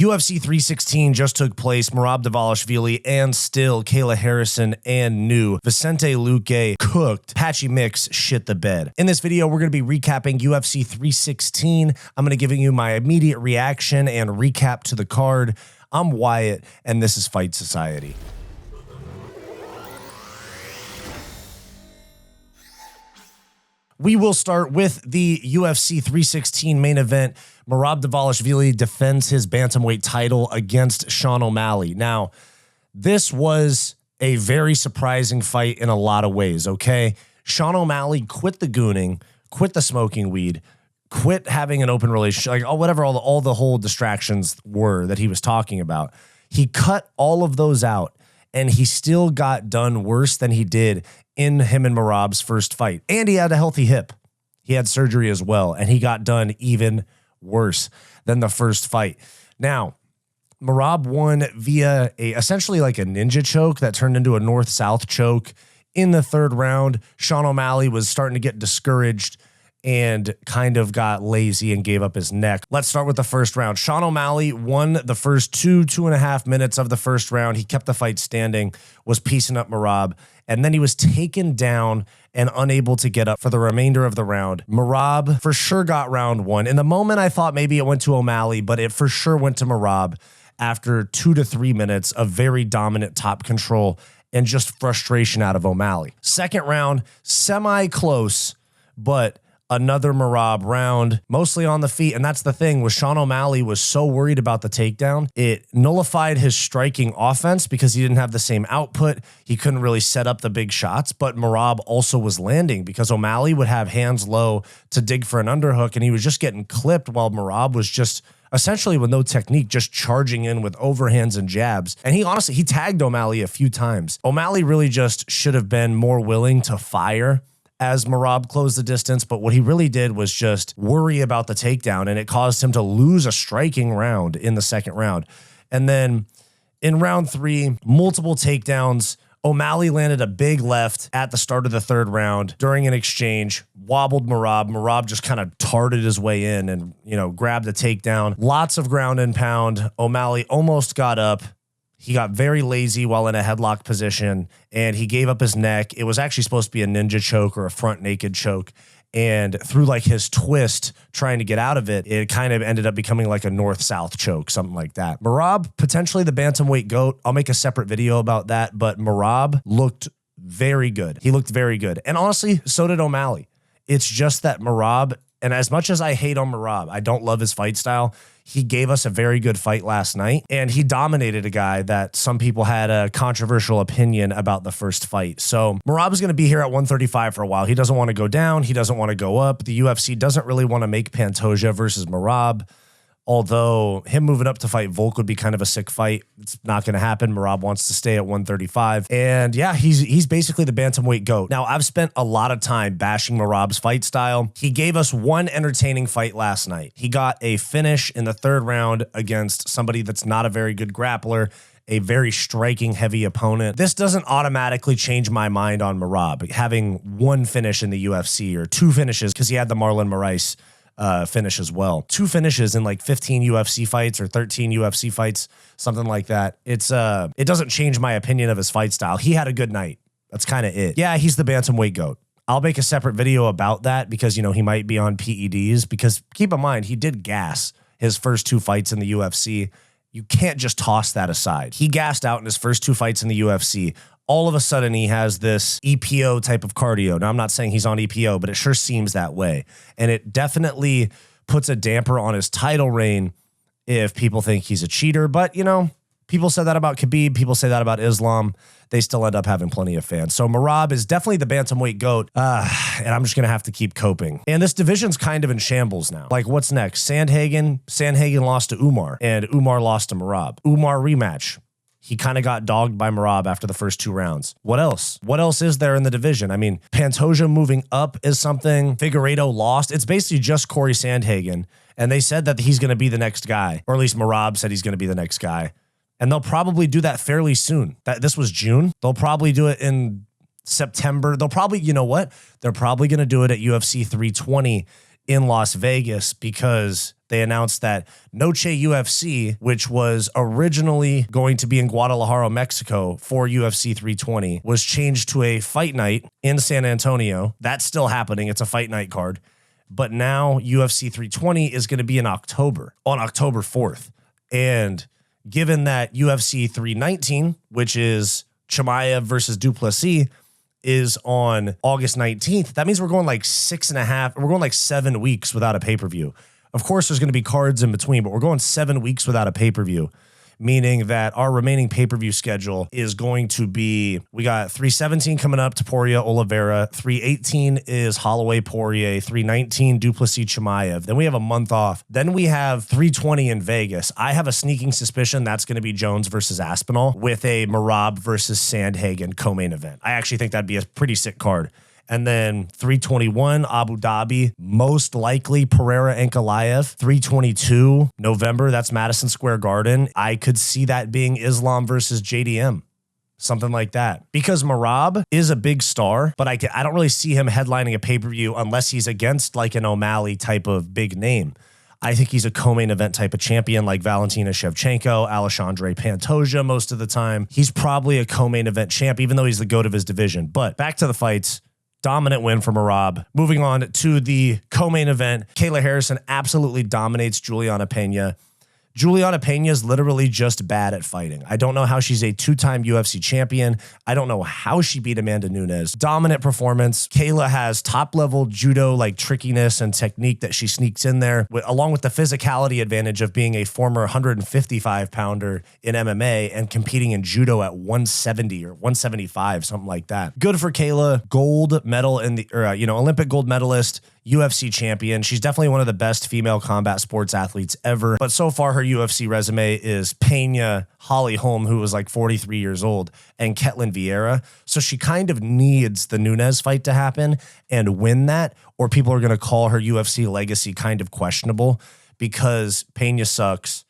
UFC 316 just took place. Merab Dvalishvili and still Kayla Harrison and new Vicente Luque cooked. Patchy mix shit the bed. In this video, we're going to be recapping UFC 316. I'm going to give you my immediate reaction and recap to the card. I'm Wyatt, and this is Fight Society. We will start with the UFC 316 main event. Merab Dvalishvili defends his bantamweight title against Sean O'Malley. Now, this was a very surprising fight in a lot of ways, okay? Sean O'Malley quit the gooning, quit the smoking weed, quit having an open relationship, like whatever all the whole distractions were that he was talking about. He cut all of those out, and he still got done worse than he did in him and Merab's first fight. And he had a healthy hip. He had surgery as well, and he got done even worse than the first fight. Now, Merab won via essentially like a ninja choke that turned into a north-south choke in the third round. Sean O'Malley was starting to get discouraged and kind of got lazy and gave up his neck. Let's start with the first round. Sean O'Malley won the first two and a half minutes of the first round. He kept the fight standing, was piecing up Merab, and then he was taken down and unable to get up for the remainder of the round. Merab for sure got round one. In the moment, I thought maybe it went to O'Malley, but it for sure went to Merab after 2 to 3 minutes of very dominant top control and just frustration out of O'Malley. Second round, semi-close, but another Merab round, mostly on the feet. And that's the thing with Sean O'Malley was so worried about the takedown. It nullified his striking offense because he didn't have the same output. He couldn't really set up the big shots, but Merab also was landing because O'Malley would have hands low to dig for an underhook, and he was just getting clipped while Merab was just essentially with no technique, just charging in with overhands and jabs. And he tagged O'Malley a few times. O'Malley really just should have been more willing to fire as Merab closed the distance, but what he really did was just worry about the takedown, and it caused him to lose a striking round in the second round. And then in round three, multiple takedowns. O'Malley landed a big left at the start of the third round during an exchange, wobbled Merab. Merab just kind of tarted his way in and, grabbed a takedown. Lots of ground and pound. O'Malley almost got up. He got very lazy while in a headlock position, and he gave up his neck. It was actually supposed to be a ninja choke or a front naked choke. And through like his twist trying to get out of it, it kind of ended up becoming like a north-south choke, something like that. Merab, potentially the bantamweight GOAT. I'll make a separate video about that, but Merab looked very good. He looked very good. And honestly, so did O'Malley. It's just that Merab, and as much as I hate on Merab, I don't love his fight style. He gave us a very good fight last night, and he dominated a guy that some people had a controversial opinion about the first fight. So Merab is going to be here at 135 for a while. He doesn't want to go down. He doesn't want to go up. The UFC doesn't really want to make Pantoja versus Merab, although him moving up to fight Volk would be kind of a sick fight. It's not going to happen. Merab wants to stay at 135. And yeah, he's basically the bantamweight GOAT. Now, I've spent a lot of time bashing Merab's fight style. He gave us one entertaining fight last night. He got a finish in the third round against somebody that's not a very good grappler, a very striking heavy opponent. This doesn't automatically change my mind on Merab having one finish in the UFC or two finishes because he had the Marlon Moraes finish as well. 2 finishes in like 15 UFC fights or 13 UFC fights, something like that. It doesn't change my opinion of his fight style. He had a good night. That's kind of it. Yeah, he's the bantamweight GOAT. I'll make a separate video about that because, he might be on PEDs, because keep in mind, he did gas his first 2 fights in the UFC. You can't just toss that aside. He gassed out in his first 2 fights in the UFC. All of a sudden, he has this EPO type of cardio. Now, I'm not saying he's on EPO, but it sure seems that way. And it definitely puts a damper on his title reign if people think he's a cheater. But, people said that about Khabib. People say that about Islam. They still end up having plenty of fans. So Merab is definitely the bantamweight GOAT. And I'm just going to have to keep coping. And this division's kind of in shambles now. Like, what's next? Sandhagen lost to Umar, and Umar lost to Merab. Umar rematch. He kind of got dogged by Merab after the first 2 rounds. What else? What else is there in the division? I mean, Pantoja moving up is something. Figueiredo lost. It's basically just Corey Sandhagen. And they said that he's going to be the next guy. Or at least Merab said he's going to be the next guy. And they'll probably do that fairly soon. This was June. They'll probably do it in September. They'll probably, you know what? They're probably going to do it at UFC 320 in Las Vegas because they announced that Noche UFC, which was originally going to be in Guadalajara, Mexico for UFC 320, was changed to a fight night in San Antonio. That's still happening. It's a fight night card. But now UFC 320 is going to be in October, on October 4th. And given that UFC 319, which is Chimaev versus Duplessis, is on August 19th, that means we're going like 7 weeks without a pay-per-view. Of course, there's going to be cards in between, but we're going 7 weeks without a pay-per-view, meaning that our remaining pay-per-view schedule is going to be, we got 317 coming up, Topuria, Oliveira. 318 is Holloway, Poirier. 319, Duplessis, Chimaev. Then we have a month off. Then we have 320 in Vegas. I have a sneaking suspicion that's going to be Jones versus Aspinall with a Merab versus Sandhagen co-main event. I actually think that'd be a pretty sick card. And then 321, Abu Dhabi, most likely Pereira Ankalaev. 322, November, that's Madison Square Garden. I could see that being Islam versus JDM, something like that. Because Merab is a big star, but I don't really see him headlining a pay-per-view unless he's against like an O'Malley type of big name. I think he's a co-main event type of champion like Valentina Shevchenko, Alexandre Pantoja most of the time. He's probably a co-main event champ, even though he's the GOAT of his division. But back to the fights. Dominant win for Merab. Moving on to the co-main event, Kayla Harrison absolutely dominates Julianna Pena. Julianna Pena is literally just bad at fighting. I don't know how she's a 2-time UFC champion. I don't know how she beat Amanda Nunes. Dominant performance. Kayla has top-level judo like trickiness and technique that she sneaks in there, along with the physicality advantage of being a former 155-pounder in MMA and competing in judo at 170 or 175, something like that. Good for Kayla. Gold medal in the, Olympic gold medalist, UFC champion. She's definitely one of the best female combat sports athletes ever. But so far, her UFC resume is Pena, Holly Holm, who was like 43 years old, and Ketlin Vieira. So she kind of needs the Nunes fight to happen and win that, or people are going to call her UFC legacy kind of questionable because Pena sucks.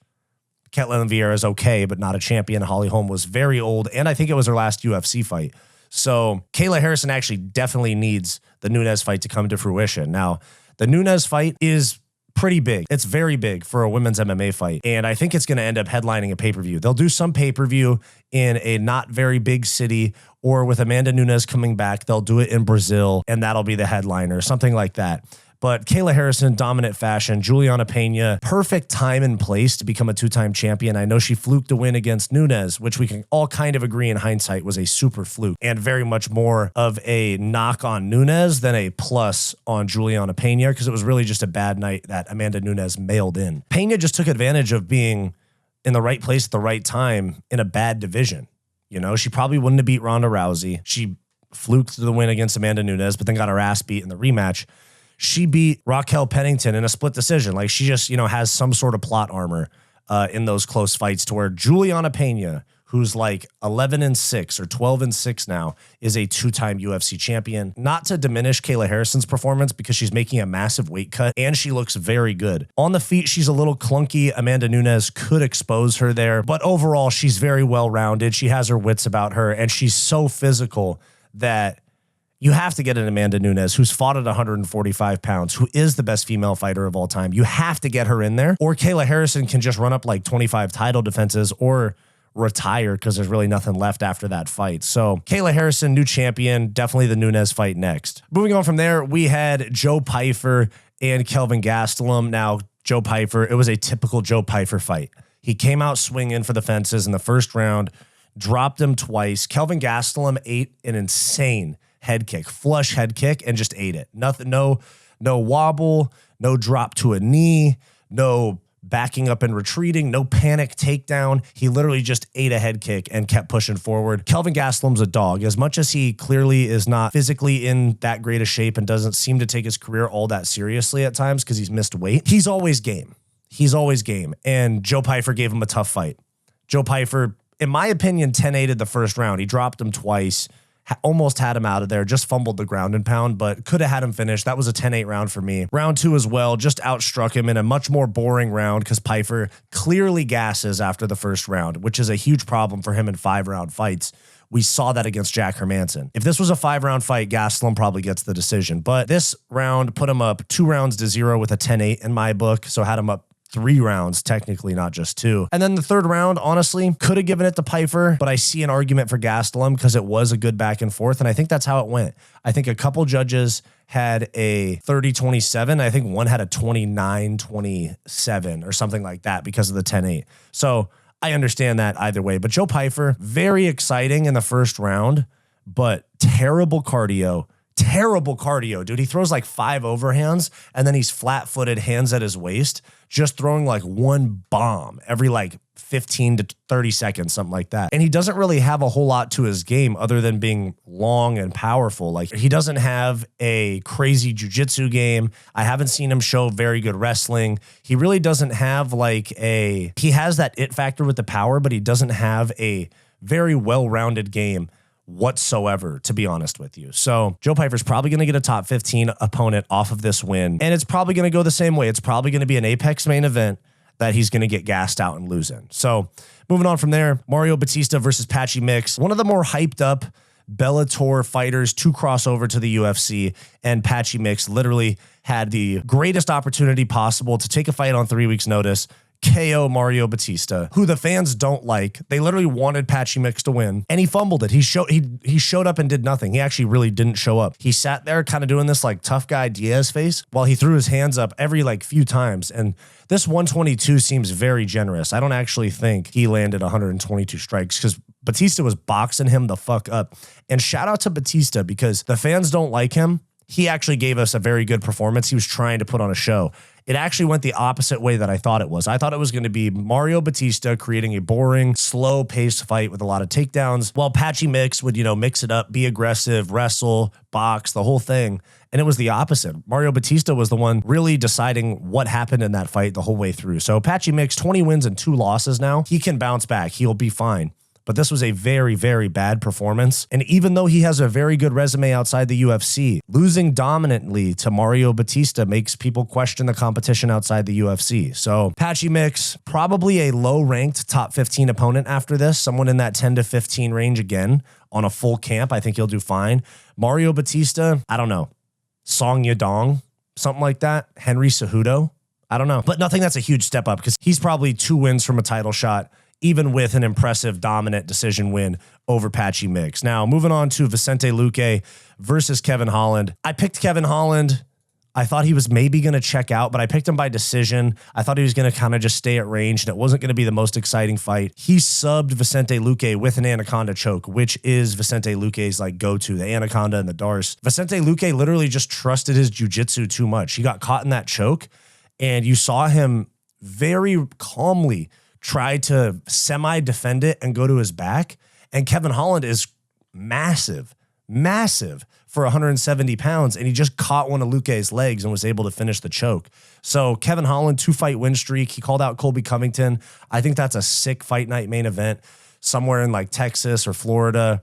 Ketlin Vieira is okay, but not a champion. Holly Holm was very old, and I think it was her last UFC fight. So Kayla Harrison actually definitely needs the Nunes fight to come to fruition. Now, the Nunes fight is pretty big. It's very big for a women's MMA fight. And I think it's going to end up headlining a pay-per-view. They'll do some pay-per-view in a not very big city, or with Amanda Nunes coming back, they'll do it in Brazil, and that'll be the headliner, something like that. But Kayla Harrison, dominant fashion. Julianna Pena, perfect time and place to become a 2-time champion. I know she fluked a win against Nunes, which we can all kind of agree in hindsight was a super fluke and very much more of a knock on Nunes than a plus on Julianna Pena, because it was really just a bad night that Amanda Nunes mailed in. Pena just took advantage of being in the right place at the right time in a bad division. You know, she probably wouldn't have beat Ronda Rousey. She fluked the win against Amanda Nunes, but then got her ass beat in the rematch. She beat Raquel Pennington in a split decision. Like, she just, has some sort of plot armor in those close fights, to where Julianna Pena, who's like 11-6 or 12-6 now, is a 2-time UFC champion. Not to diminish Kayla Harrison's performance, because she's making a massive weight cut and she looks very good. On the feet, she's a little clunky. Amanda Nunes could expose her there, but overall, she's very well-rounded. She has her wits about her, and she's so physical that you have to get an Amanda Nunes, who's fought at 145 pounds, who is the best female fighter of all time. You have to get her in there, or Kayla Harrison can just run up like 25 title defenses or retire, because there's really nothing left after that fight. So Kayla Harrison, new champion, definitely the Nunes fight next. Moving on from there, we had Joe Pyfer and Kelvin Gastelum. Now, Joe Pyfer, it was a typical Joe Pyfer fight. He came out swinging for the fences in the first round, dropped him twice. Kelvin Gastelum ate an insane head kick, flush head kick, and just ate it. Nothing, no wobble, no drop to a knee, no backing up and retreating, no panic takedown. He literally just ate a head kick and kept pushing forward. Kelvin Gastelum's a dog. As much as he clearly is not physically in that great a shape and doesn't seem to take his career all that seriously at times because he's missed weight, he's always game. He's always game. And Joe Pyfer gave him a tough fight. Joe Pyfer, in my opinion, 10-8'd the first round. He dropped him twice. Almost had him out of there, just fumbled the ground and pound, but could have had him finish. That was a 10-8 round for me. Round 2 as well, just outstruck him in a much more boring round, because Pyfer clearly gasses after the first round, which is a huge problem for him in 5-round fights. We saw that against Jack Hermanson. If this was a 5-round fight, Gastelum probably gets the decision, but this round put him up 2-0 with a 10-8 in my book, so had him up 3 rounds, technically, not just 2. And then the third round, honestly, could have given it to Pyfer, but I see an argument for Gastelum because it was a good back and forth, and I think that's how it went. I think a couple judges had a 30-27. I think one had a 29-27 or something like that because of the 10-8. So I understand that either way. But Joe Pyfer, very exciting in the first round, but terrible cardio. Terrible cardio, dude. He throws like 5 overhands and then he's flat-footed, hands at his waist, just throwing like one bomb every like 15 to 30 seconds, something like that. And he doesn't really have a whole lot to his game other than being long and powerful. Like, he doesn't have a crazy jiu-jitsu game. I haven't seen him show very good wrestling. He really doesn't have like he has that it factor with the power, but he doesn't have a very well-rounded game whatsoever, to be honest with you. So Joe Pyfer's probably going to get a top 15 opponent off of this win. And it's probably going to go the same way. It's probably going to be an Apex main event that he's going to get gassed out and lose in. So moving on from there, Mario Bautista versus Patchy Mix. One of the more hyped up Bellator fighters to cross over to the UFC, and Patchy Mix literally had the greatest opportunity possible to take a fight on 3 weeks notice, KO Mario Bautista, who the fans don't like. They literally wanted Patchy Mix to win, and he fumbled it. He showed up and did nothing. He actually really didn't show up. He sat there kind of doing this like tough guy Diaz face while he threw his hands up every like few times. And this 122 seems very generous. I don't actually think he landed 122 strikes because Bautista was boxing him the fuck up. And shout out to Bautista because the fans don't like him. He actually gave us a very good performance. He was trying to put on a show. It actually went the opposite way that I thought it was. I thought it was going to be Mario Bautista creating a boring, slow-paced fight with a lot of takedowns, while Patchy Mix would, mix it up, be aggressive, wrestle, box, the whole thing. And it was the opposite. Mario Bautista was the one really deciding what happened in that fight the whole way through. So Patchy Mix, 20 wins and 2 losses now. He can bounce back. He'll be fine. But this was a very, very bad performance. And even though he has a very good resume outside the UFC, losing dominantly to Mario Bautista makes people question the competition outside the UFC. So Patchy Mix, probably a low-ranked top 15 opponent after this, someone in that 10 to 15 range again on a full camp. I think he'll do fine. Mario Bautista, I don't know. Song Yadong, something like that. Henry Cejudo, I don't know. But nothing that's a huge step up because he's probably 2 wins from a title shot, even with an impressive dominant decision win over Patchy Mix. Now, moving on to Vicente Luque versus Kevin Holland. I picked Kevin Holland. I thought he was maybe going to check out, but I picked him by decision. I thought he was going to kind of just stay at range, and it wasn't going to be the most exciting fight. He subbed Vicente Luque with an anaconda choke, which is Vicente Luque's like go-to, the anaconda and the darce. Vicente Luque literally just trusted his jiu-jitsu too much. He got caught in that choke, and you saw him very calmly try to semi-defend it and go to his back. And Kevin Holland is massive for 170 pounds, and he just caught one of Luque's legs and was able to finish the choke. So Kevin Holland, 2-fight win streak. He called out Colby Covington. I think that's a sick fight night main event somewhere in like Texas or Florida.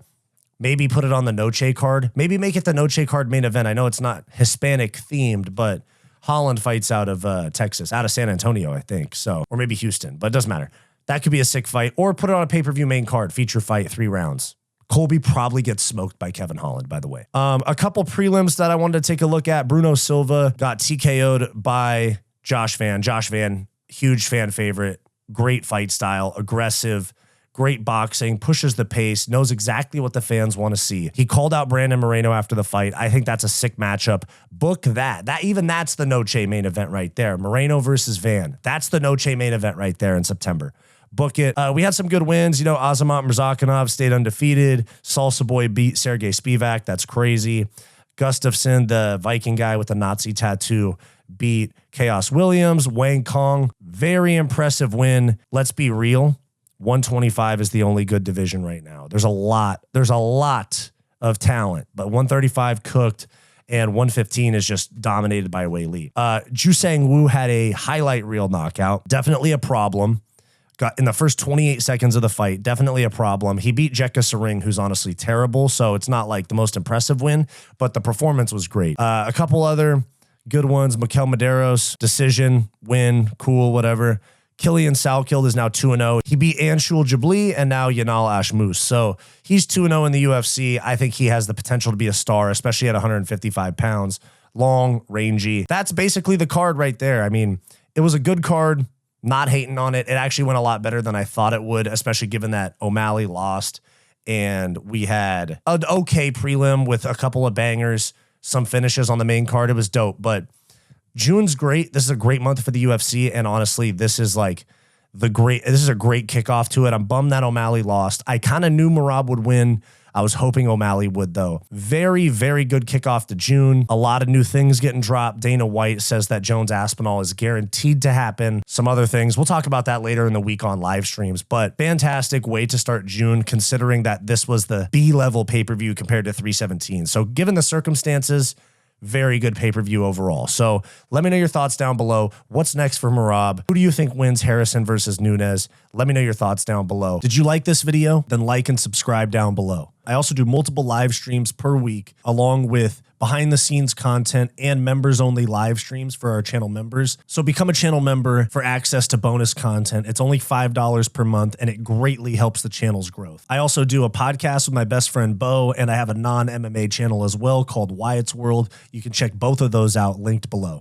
Maybe put it on the Noche card. Maybe make it the Noche card main event. I know it's not Hispanic themed, but Holland fights out of Texas, out of San Antonio, I think. So, or maybe Houston, but it doesn't matter. That could be a sick fight. Or put it on a pay-per-view main card, feature fight, 3 rounds. Colby probably gets smoked by Kevin Holland, by the way. A couple prelims that I wanted to take a look at. Bruno Silva got TKO'd by Josh Van. Josh Van, huge fan favorite, great fight style, aggressive, great boxing, pushes the pace, knows exactly what the fans want to see. He called out Brandon Moreno after the fight. I think that's a sick matchup. Book that. That's the Noche main event right there. Moreno versus Van. That's the Noche main event right there in September. Book it. We had some good wins. Azamat Mrzakhanov stayed undefeated. Salsa Boy beat Sergey Spivak. That's crazy. Gustafsson, the Viking guy with the Nazi tattoo, beat Chaos Williams. Wang Kong, very impressive win. Let's be real. 125 is the only good division right now. There's a lot of talent, but 135 cooked and 115 is just dominated by Wei Li. Jusang Wu had a highlight reel knockout. Definitely a problem. Got in the first 28 seconds of the fight. Definitely a problem. He beat Jekka Sering, who's honestly terrible. So it's not like the most impressive win, but the performance was great. A couple other good ones. Mikel Medeiros, decision, win, cool, whatever. Killian Salkild is now 2-0. He beat Anshul Jabli and now Yanal Ashmus. So he's 2-0 in the UFC. I think he has the potential to be a star, especially at 155 pounds. Long, rangy. That's basically the card right there. I mean, it was a good card. Not hating on it. It actually went a lot better than I thought it would, especially given that O'Malley lost. And we had an okay prelim with a couple of bangers, some finishes on the main card. It was dope. But June's great. This is a great month for the UFC. And honestly, this is like this is a great kickoff to it. I'm bummed that O'Malley lost. I kind of knew Merab would win. I was hoping O'Malley would, though. Very, very good kickoff to June. A lot of new things getting dropped. Dana White says that Jones Aspinall is guaranteed to happen. Some other things. We'll talk about that later in the week on live streams, but fantastic way to start June, considering that this was the B-level pay-per-view compared to 317. So given the circumstances, very good pay-per-view overall. So let me know your thoughts down below. What's next for Merab? Who do you think wins Harrison versus Nunes? Let me know your thoughts down below. Did you like this video? Then like and subscribe down below. I also do multiple live streams per week, along with behind the scenes content and members only live streams for our channel members. So become a channel member for access to bonus content. It's only $5 per month and it greatly helps the channel's growth. I also do a podcast with my best friend Bo, and I have a non-MMA channel as well called Wyatt's World. You can check both of those out linked below.